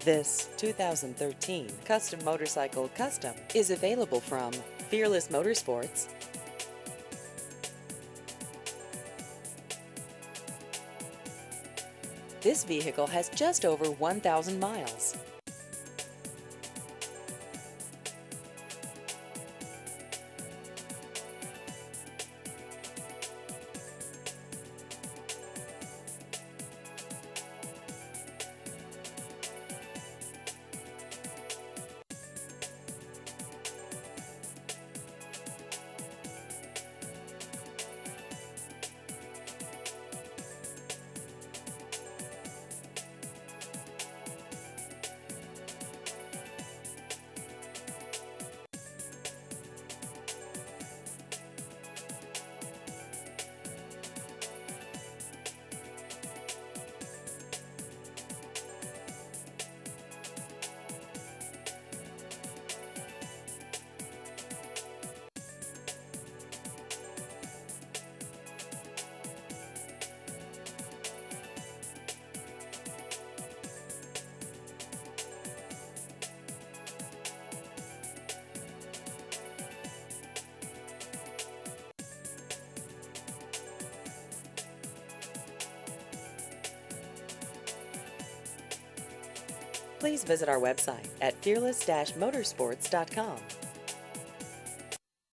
This 2013 Custom Motorcycle Custom is available from Fearless Motorsports. This vehicle has just over 1,000 miles. Please visit our website at fearless-motorsports.com.